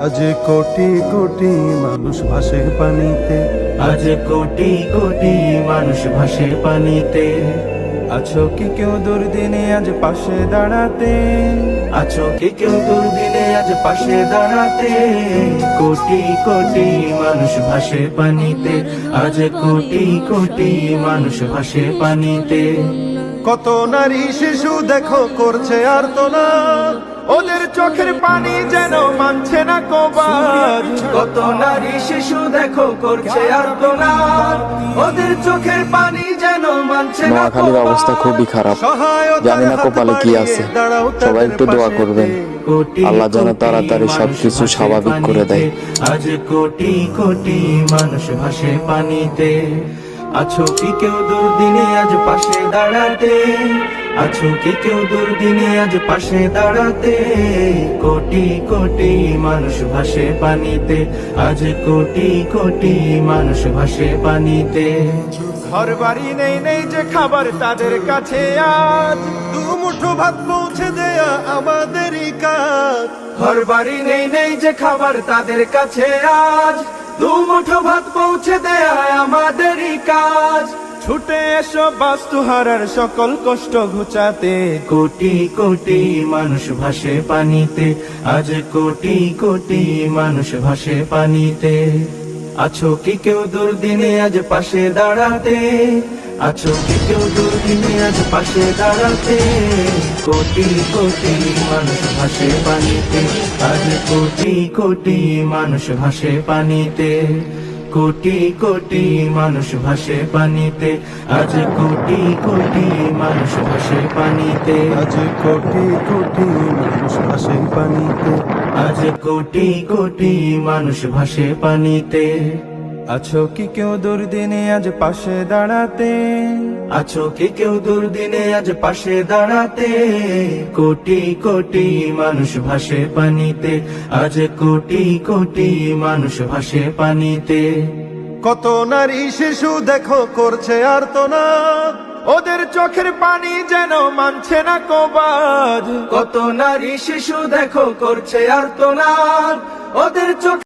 আজ কোটি কোটি মানুষ ভাসে পানিতে, আজ কোটি কোটি মানুষ ভাসে পানিতে। আছো কি কেউ দুর্দিনে আজ পাশে দাঁড়াতে, আছো কি কেউ দুর্দিনে আজ পাশে দাঁড়াতে। কোটি কোটি মানুষ ভাসে পানিতে, আজ কোটি কোটি মানুষ ভাসে পানিতে। কত নারী শিশু দেখো করছে আর্তনাদ, ওদের চোখের পানি যেন মানছে না কবার। কত নারী শিশু দেখো করছে আর্তনাদ, ওদের চোখের পানি যেন মানছে না। নোয়াখালীর অবস্থা খুবই খারাপ, জানি না কপালে কি আছে। সবাই একটু দোয়া করবেন, আল্লাহ যেন তাড়াতাড়ি সবকিছু স্বাভাবিক করে দেয়। আজ কোটি কোটি মানুষ ভাসে পানিতে, আছো কি কেউ দুর্দিনে আজ পাশে দাঁড়াতে। আছো কি কেউ দুর্দিনে আজ পাশে দাঁড়াতে। কোটি কোটি মানুষ ভাসে পানিতে, আজ কোটি কোটি মানুষ ভাসে পানিতে। ঘর বাড়ি নেই নেই যে খাবার তাদের কাছে, আজ দু মুঠো ভাত পৌঁছে দেয়া আমাদেরই কাজ। ঘর বাড়ি নেই নেই যে খাবার তাদের কাছে, আজ দু মুঠো ভাত পৌঁছে দেয়া আমাদেরই কাজ। ছুটে এসো বাস্তু হারার সকল কষ্ট ঘুচাতে, কোটি কোটি মানুষ ভাসে পানিতে, আজ কোটি কোটি মানুষ ভাসে পানিতে। আছো কি কেউ দুর্দিনে আজ পাশে দাঁড়াতে। আছো কি কেউ দুর্দিনে আজ পাশে দাঁড়াতে। কোটি কোটি মানুষ ভাসে পানিতে, আজ কোটি কোটি মানুষ ভাসে পানিতে। কোটি কোটি মানুষ ভাসে পানিতে, আজ কোটি কোটি মানুষ ভাসে পানিতে। আজ কোটি কোটি মানুষ ভাসে পানিতে, আজ কোটি কোটি মানুষ ভাসে পানিতে। আছো কি কেউ দুর্দিনে আজ পাশে দাঁড়াতে। আছো কি কেউ দুর্দিনে আজ পাশে দাঁড়াতে। কোটি কোটি মানুষ ভাসে পানিতে, আজ কোটি কোটি মানুষ ভাসে পানিতে। কত নারী শিশু দেখো করছে আর্তনাদ, ওদের চোখের পানি যেন মানছে না কবার। কত নারী শিশু দেখো করছে আর্তনাদ, ওদের চোখ